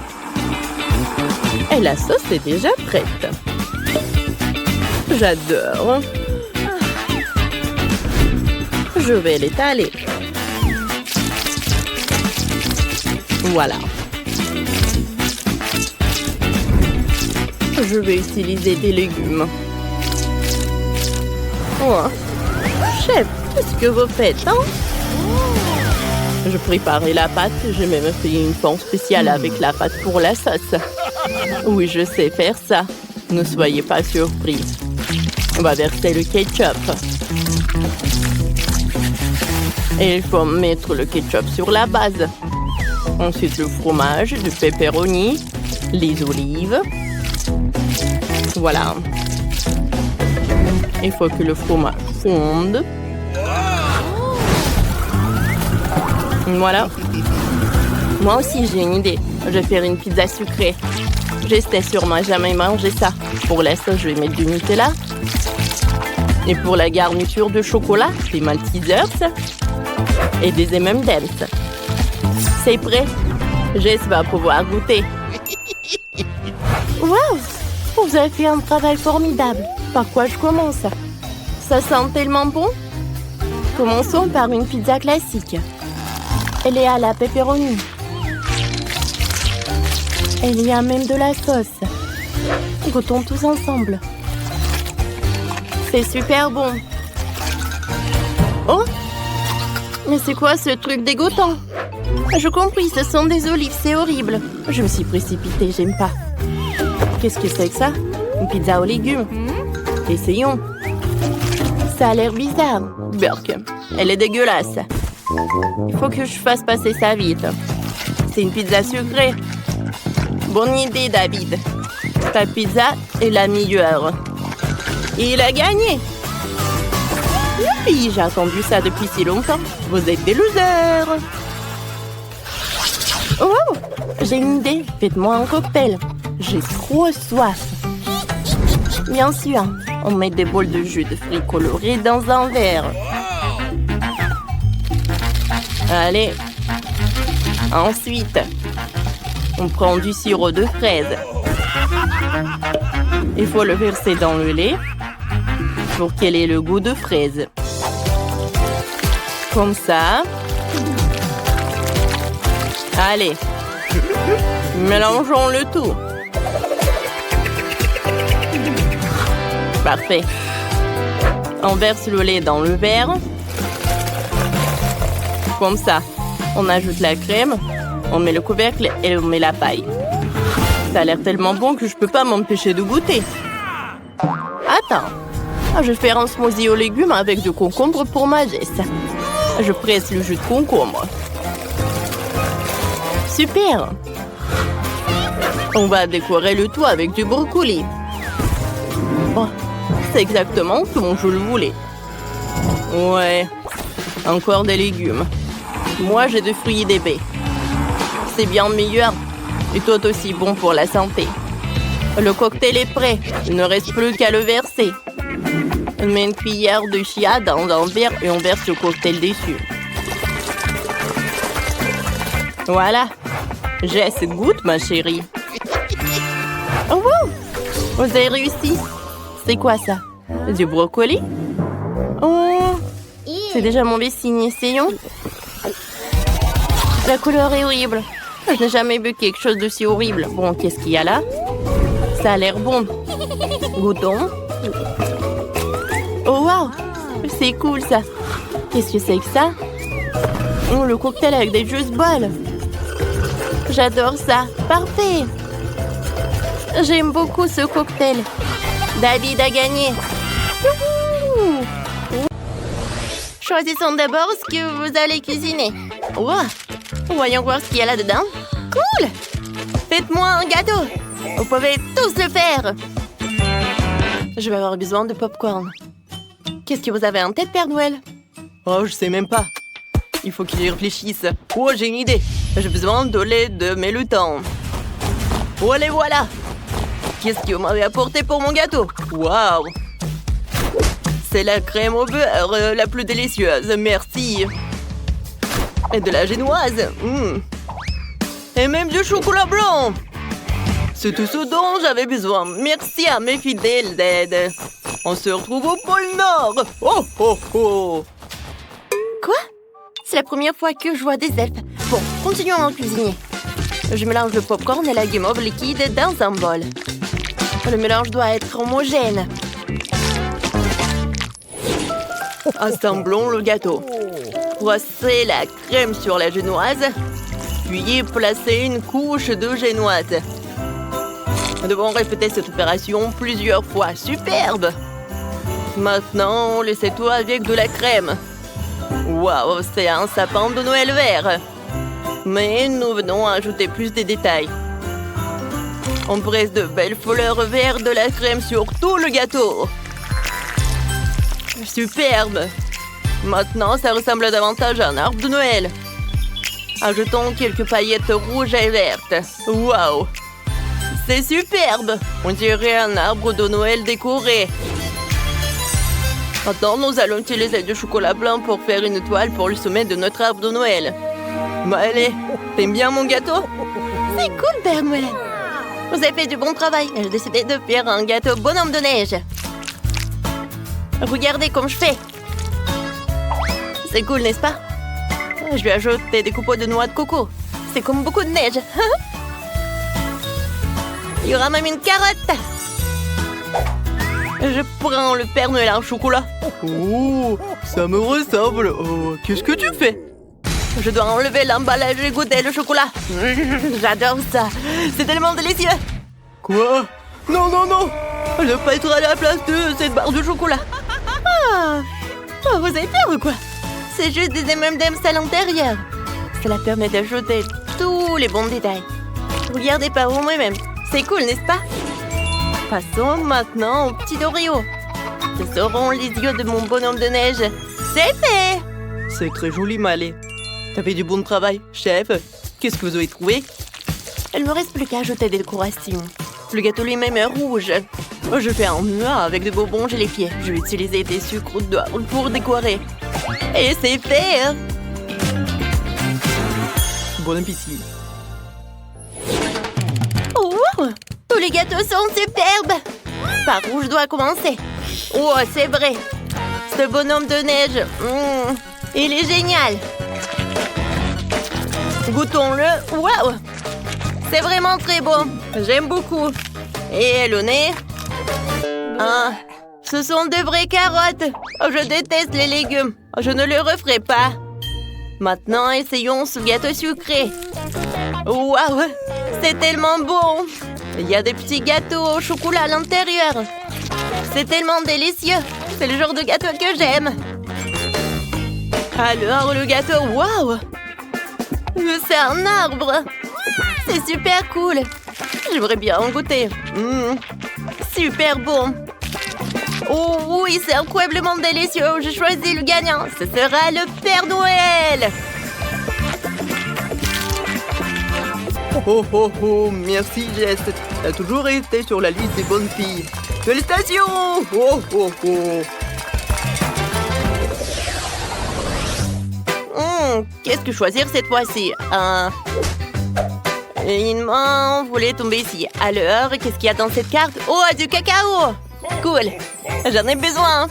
Et la sauce est déjà prête. J'adore. Je vais l'étaler. Voilà. Je vais utiliser des légumes. Oh. Chef, qu'est-ce que vous faites, hein? Je préparais la pâte. J'ai même fait une forme spéciale avec la pâte pour la sauce. Oui, je sais faire ça. Ne soyez pas surpris. On va verser le ketchup. Et il faut mettre le ketchup sur la base. Ensuite, le fromage, du pepperoni, les olives. Voilà. Il faut que le fromage fonde. Voilà. Moi aussi, j'ai une idée. Je vais faire une pizza sucrée. J'espère sûrement jamais manger ça. Pour la sauce, je vais mettre du Nutella. Et pour la garniture de chocolat, des Maltesers et des M&M's. C'est prêt. Jess va pouvoir goûter. Wow! Vous avez fait un travail formidable. Par quoi je commence? Ça sent tellement bon. Commençons par une pizza classique. Elle est à la pepperoni. Il y a même de la sauce. Goûtons tous ensemble. C'est super bon. Oh! Mais c'est quoi ce truc dégoûtant? Je compris, ce sont des olives, c'est horrible. Je me suis précipitée, j'aime pas. Qu'est-ce que c'est que ça? Une pizza aux légumes. Essayons. Ça a l'air bizarre. Burk, elle est dégueulasse. Il faut que je fasse passer ça vite. C'est une pizza sucrée. Bonne idée, David. Ta pizza est la meilleure. Et il a gagné. Youpi, j'ai attendu ça depuis si longtemps. Vous êtes des losers. Oh, j'ai une idée. Faites-moi un cocktail. J'ai trop soif. Bien sûr, on met des bols de jus de fruits colorés dans un verre. Allez. Ensuite, on prend du sirop de fraise. Il faut le verser dans le lait pour qu'il ait le goût de fraise. Comme ça. Allez. Mélangeons le tout. Parfait. On verse le lait dans le verre. Comme ça. On ajoute la crème. On met le couvercle et on met la paille. Ça a l'air tellement bon que je peux pas m'empêcher de goûter. Attends. Je vais faire un smoothie aux légumes avec du concombre pour ma Jess. Je presse le jus de concombre. Super! On va décorer le tout avec du brocoli. Oh, c'est exactement comme je le voulais. Ouais, encore des légumes. Moi, j'ai des fruits et des baies. C'est bien meilleur et tout aussi bon pour la santé. Le cocktail est prêt. Il ne reste plus qu'à le verser. On met une cuillère de chia dans un verre et on verse le cocktail dessus. Voilà. Jess, goûte, ma chérie. Oh, wow! Vous avez réussi. C'est quoi ça? Du brocoli? Oh! C'est déjà mauvais signe. Essayons. La couleur est horrible. Je n'ai jamais vu quelque chose d'aussi horrible. Bon, qu'est-ce qu'il y a là? Ça a l'air bon. Goûtons. Oh, wow! C'est cool, ça. Qu'est-ce que c'est que ça? Oh, le cocktail avec des juice balls. J'adore ça. Parfait. J'aime beaucoup ce cocktail. David a gagné. Youhou! Choisissons d'abord ce que vous allez cuisiner. Wow. Voyons voir ce qu'il y a là-dedans. Cool! Faites-moi un gâteau. Vous pouvez tous le faire. Je vais avoir besoin de popcorn. Qu'est-ce que vous avez en tête, Père Noël? Oh, je sais même pas. Il faut qu'il y réfléchisse. Oh, j'ai une idée. J'ai besoin de lait de Mélutin. Oh, les voilà. Qu'est-ce que vous m'avez apporté pour mon gâteau? Waouh! C'est la crème au beurre la plus délicieuse. Merci. Et de la génoise. Et même du chocolat blanc. C'est tout ce dont j'avais besoin. Merci à mes fidèles d'aide. On se retrouve au pôle Nord. Oh, oh, oh. Quoi? C'est la première fois que je vois des elfes. Bon, continuons à cuisiner. Je mélange le popcorn et la guimauve liquide dans un bol. Le mélange doit être homogène. Assemblons le gâteau. Brossez la crème sur la génoise, puis placez une couche de génoise. Nous devons répéter cette opération plusieurs fois. Superbe! Maintenant, laissez tout avec de la crème. Waouh, c'est un sapin de Noël vert. Mais nous venons ajouter plus de détails. On presse de belles fleurs vertes de la crème sur tout le gâteau. Superbe! Maintenant, ça ressemble davantage à un arbre de Noël. Ajoutons quelques paillettes rouges et vertes. Waouh! C'est superbe! On dirait un arbre de Noël décoré. Maintenant, nous allons utiliser du chocolat blanc pour faire une toile pour le sommet de notre arbre de Noël. Bah allez, t'aimes bien mon gâteau? C'est cool, Père Noël! Vous avez fait du bon travail. J'ai décidé de faire un gâteau bonhomme de neige. Regardez comme je fais. C'est cool, n'est-ce pas? Je vais ajouter des copeaux de noix de coco. C'est comme beaucoup de neige. Il y aura même une carotte. Je prends le Père Noël en chocolat. Oh, ça me ressemble. Oh, qu'est-ce que tu fais? Je dois enlever l'emballage et goûter le chocolat. J'adore ça. C'est tellement délicieux. Quoi? Non, non, non. Je ne veux pas être à la place de cette barre de chocolat. Oh, vous avez peur ou quoi? C'est juste des M&M's à l'intérieur. Cela permet d'ajouter tous les bons détails. Regardez par moi-même. C'est cool, n'est-ce pas? Passons maintenant aux petits Oreos. Ce seront les yeux de mon bonhomme de neige. C'est fait! C'est très joli, Malé. T'as fait du bon travail, chef. Qu'est-ce que vous avez trouvé? Il ne me reste plus qu'à ajouter des décorations. Le gâteau lui-même est rouge. Je fais un noix avec des bonbons gélifiés. Je vais utiliser des sucres d'orge pour décorer. Et c'est fait! Bon appétit. Oh! Tous les gâteaux sont superbes! Par où je dois commencer? Oh, c'est vrai! Ce bonhomme de neige, il est génial! Goûtons-le! Waouh! C'est vraiment très bon! J'aime beaucoup! Et le nez? Ah, ce sont de vraies carottes! Oh, je déteste les légumes! Je ne le referai pas! Maintenant, essayons ce gâteau sucré! Waouh! C'est tellement bon! Il y a des petits gâteaux au chocolat à l'intérieur. C'est tellement délicieux. C'est le genre de gâteau que j'aime. Alors, le gâteau, waouh! C'est un arbre. C'est super cool. J'aimerais bien en goûter. Super bon. Oh oui, c'est incroyablement délicieux. J'ai choisi le gagnant. Ce sera le Père Noël. Oh oh oh, merci Jess. T'as toujours été sur la liste des bonnes filles. Félicitations! Oh oh oh. Qu'est-ce que choisir cette fois-ci? Une main voulait tomber ici. Alors, qu'est-ce qu'il y a dans cette carte? Oh, du cacao! Cool. J'en ai besoin.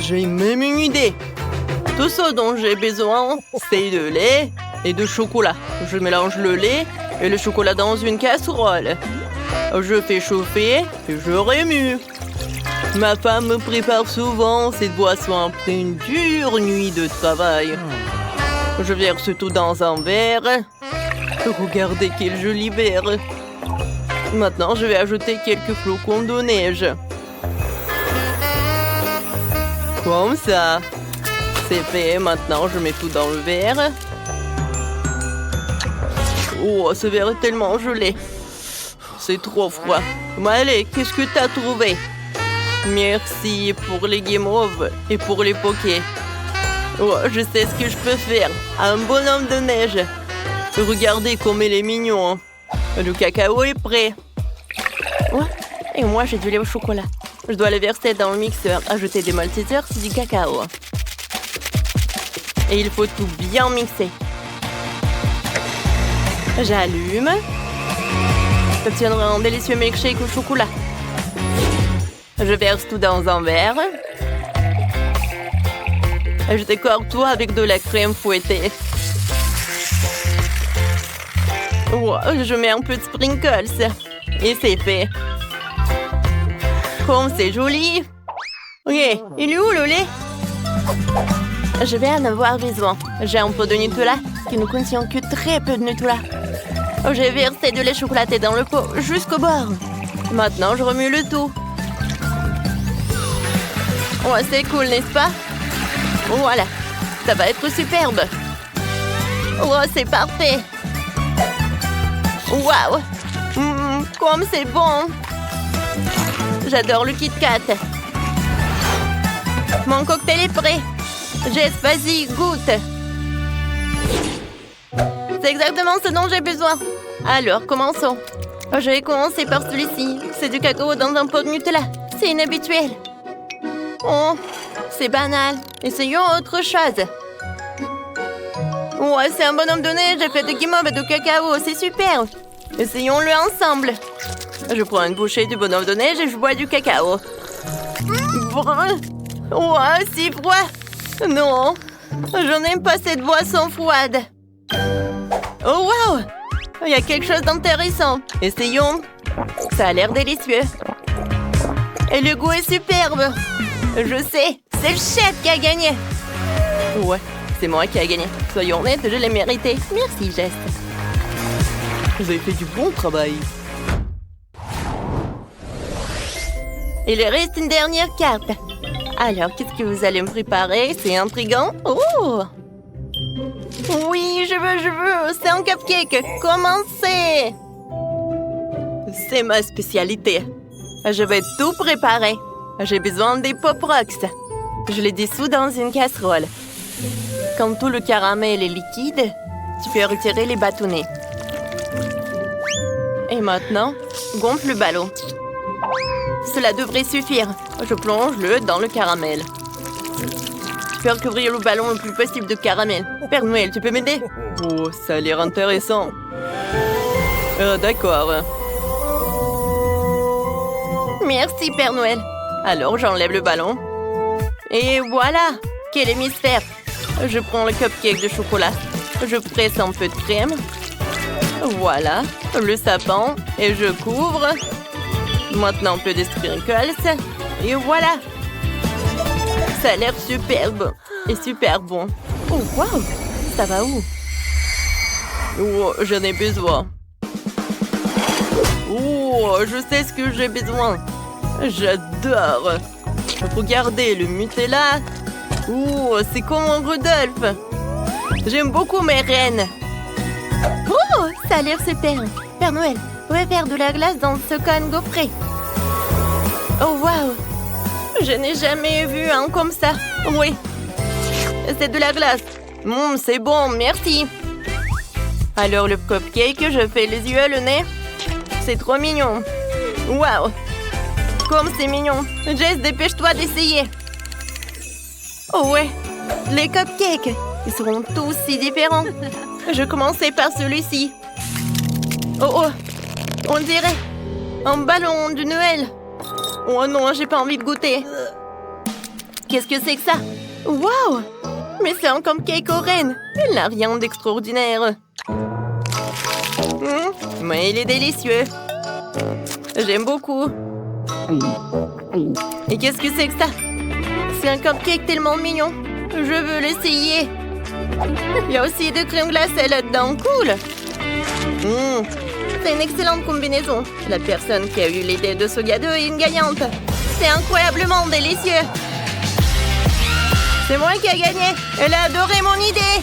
J'ai même une idée. Tout ce dont j'ai besoin, c'est de lait et de chocolat. Je mélange le lait et le chocolat dans une casserole. Je fais chauffer et je remue. Ma femme me prépare souvent cette boisson après une dure nuit de travail. Je verse tout dans un verre. Regardez quel joli verre. Maintenant, je vais ajouter quelques flocons de neige. Comme ça. C'est fait. Maintenant, je mets tout dans le verre. Oh, ce verre est tellement gelé. C'est trop froid. Mais allez, qu'est-ce que t'as trouvé? Merci pour les guimauves et pour les pokés. Oh, je sais ce que je peux faire. Un bonhomme de neige. Regardez comme il est mignon. Le cacao est prêt. Oh, et moi, j'ai du lait au chocolat. Je dois le verser dans le mixeur. Ajouter des maltesers, c'est du cacao. Et il faut tout bien mixer. J'allume. J'obtiendrai un délicieux milkshake au chocolat. Je verse tout dans un verre. Je décore tout avec de la crème fouettée. Wow, je mets un peu de sprinkles. Et c'est fait. Comme c'est joli. Ok, il est où le lait? Je vais en avoir besoin. J'ai un pot de Nutella qui ne contient que très peu de Nutella. J'ai versé de lait chocolaté dans le pot jusqu'au bord. Maintenant, je remue le tout. Oh, c'est cool, n'est-ce pas? Voilà, ça va être superbe. Oh, c'est parfait. Waouh! Comme c'est bon! J'adore le Kit Kat. Mon cocktail est prêt. Jess, vas-y, goûte. C'est exactement ce dont j'ai besoin. Alors, commençons. Je vais commencer par celui-ci. C'est du cacao dans un pot de Nutella. C'est inhabituel. Oh, c'est banal. Essayons autre chose. Ouais, c'est un bonhomme de neige fait de guimauve et de cacao. C'est super. Essayons-le ensemble. Je prends une bouchée du bonhomme de neige et je bois du cacao. Brun. Ouais, c'est froid. Non, je n'aime pas cette boisson froide. Oh, wow! Il y a quelque chose d'intéressant. Essayons. Ça a l'air délicieux. Et le goût est superbe. Je sais, c'est le chef qui a gagné. Ouais, c'est moi qui a gagné. Soyons honnêtes, je l'ai mérité. Merci, Jess. Vous avez fait du bon travail. Il reste une dernière carte. Alors, qu'est-ce que vous allez me préparer? C'est intriguant. Oh! Oui, je veux. C'est un cupcake. Commencez! C'est ma spécialité. Je vais tout préparer. J'ai besoin des Pop Rocks. Je les dissous dans une casserole. Quand tout le caramel est liquide, tu peux retirer les bâtonnets. Et maintenant, gonfle le ballon. Cela devrait suffire. Je plonge-le dans le caramel. Je peux recouvrir le ballon le plus possible de caramel. Père Noël, tu peux m'aider? Oh, ça a l'air intéressant. D'accord. Merci, Père Noël. Alors, j'enlève le ballon. Et voilà! Quel hémisphère! Je prends le cupcake de chocolat. Je presse un peu de crème. Voilà, le sapin. Et je couvre. Maintenant, un peu de sprinkles. Et voilà! Ça a l'air superbe. Et super bon. Oh, wow! Ça va où? Oh, j'en ai besoin. Oh, je sais ce que j'ai besoin. J'adore. Regardez le Nutella. Oh, c'est comme un Rudolph. J'aime beaucoup mes reines. Oh, ça a l'air super. Père Noël, on va faire de la glace dans ce cône gaufré. Oh, waouh. Je n'ai jamais vu un comme ça. Oui. C'est de la glace. C'est bon, merci. Alors, le cupcake, je fais les yeux, le nez. C'est trop mignon. Waouh. Comme c'est mignon. Jess, dépêche-toi d'essayer. Oh ouais, les cupcakes. Ils seront tous si différents. Je commençais par celui-ci. Oh oh, on dirait un ballon de Noël. Oh non, j'ai pas envie de goûter. Qu'est-ce que c'est que ça? Waouh! Mais c'est un cupcake aux rennes. Il n'a rien d'extraordinaire. Mais il est délicieux. J'aime beaucoup. Et qu'est-ce que c'est que ça? C'est un cupcake tellement mignon. Je veux l'essayer. Il y a aussi de crème glacée là-dedans. Cool. C'est une excellente combinaison. La personne qui a eu l'idée de ce gâteau est une gagnante. C'est incroyablement délicieux. C'est moi qui ai gagné. Elle a adoré mon idée.